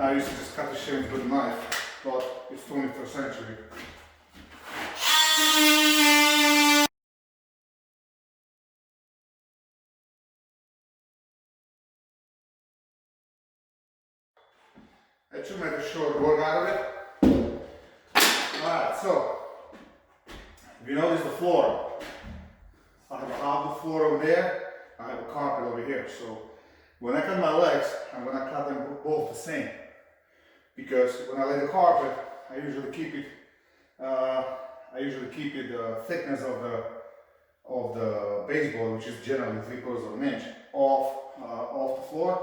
I used to just cut the shims with a knife, but it's 21st century. I should make a short work out of it. Alright, so if you notice the floor, I have a hardwood floor over there, I have a carpet over here. So when I cut my legs, I'm gonna cut them both the same. Because when I lay the carpet, I usually keep it the thickness of the baseboard, which is generally 3/4 of an inch, off the floor,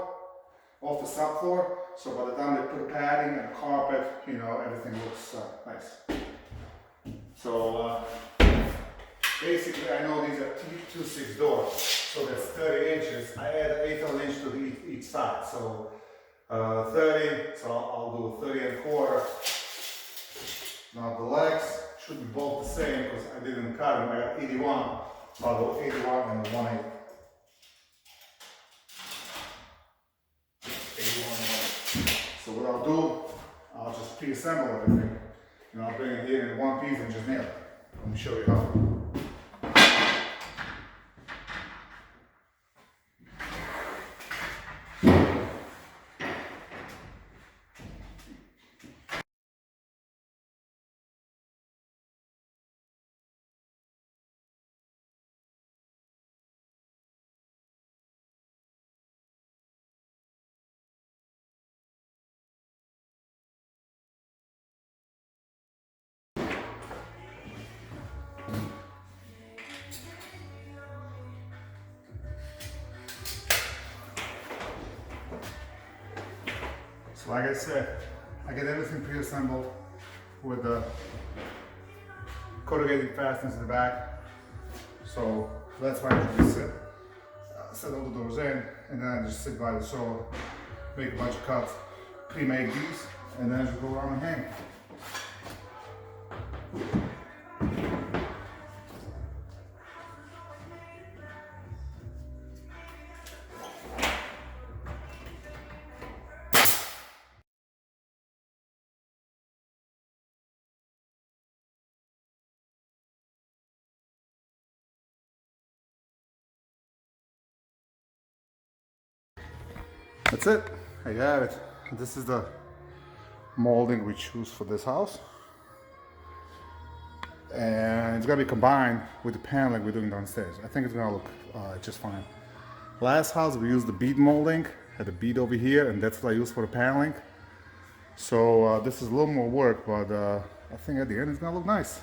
off the subfloor. So by the time they put padding and carpet, you know, everything looks nice. So basically, I know these are 2/6 doors, so that's 30 inches. I add 1/8 of an inch to each side, so 30. So I'll do 30 1/4. Now the legs should be both the same because I didn't cut them. I got 81. So I'll go 81 and 1/8. 81 and 1/8. So what I'll do, I'll just pre-assemble everything. And I'll bring it here in one piece and just nail it. Let me show you how. So like I said, I get everything pre-assembled with the corrugated fasteners in the back. So that's why I usually set all the doors in, and then I just sit by the saw, make a bunch of cuts, pre-make these, and then I just go around and hang. That's it. I have it. This is the molding we choose for this house. And it's gonna be combined with the paneling we're doing downstairs. I think it's gonna look just fine. Last house we used the bead molding, had a bead over here, and that's what I used for the paneling. So this is a little more work, but I think at the end it's gonna look nice.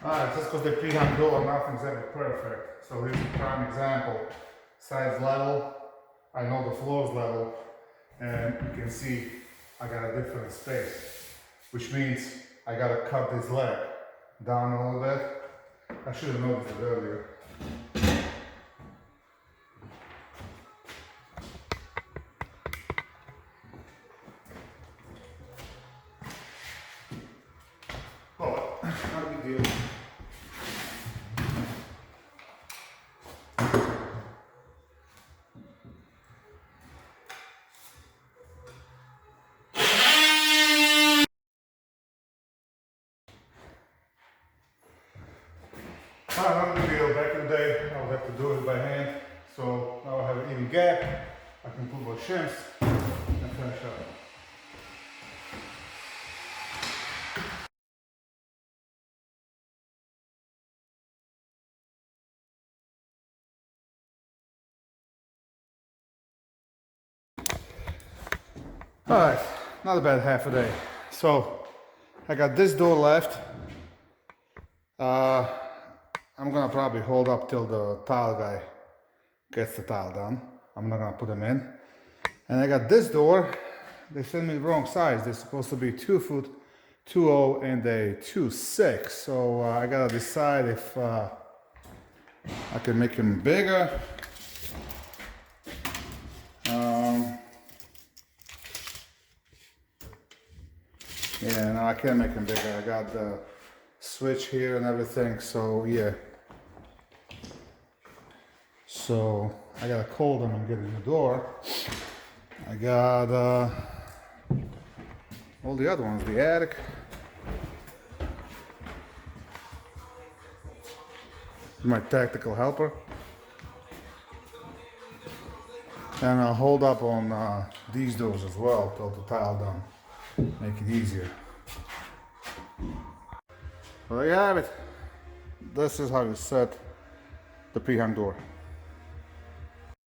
Alright, just because they pre-hung door, nothing's ever perfect. So here's a prime example. Sides level, I know the floor's level, and you can see I got a different space, which means I gotta cut this leg down a little bit. I should have noticed it earlier. Oh, not a big deal. Not a big deal. Back in the day, I would have to do it by hand. So now I have an even gap. I can put more shims and finish up. Alright, not a bad half a day. So I got this door left. I'm gonna probably hold up till the tile guy gets the tile done. I'm not gonna put them in. And I got this door. They sent me the wrong size. They're supposed to be 2 foot 2.0 and a 2.6. So I gotta decide if I can make them bigger. Yeah, no, I can't make them bigger. I got the switch here and everything, so yeah. So I gotta call them and get in the door. I got all the other ones, the attic. My tactical helper. And I'll hold up on these doors as well till the tile done. Make it easier. So there you have it. This is how you set the Prehung door.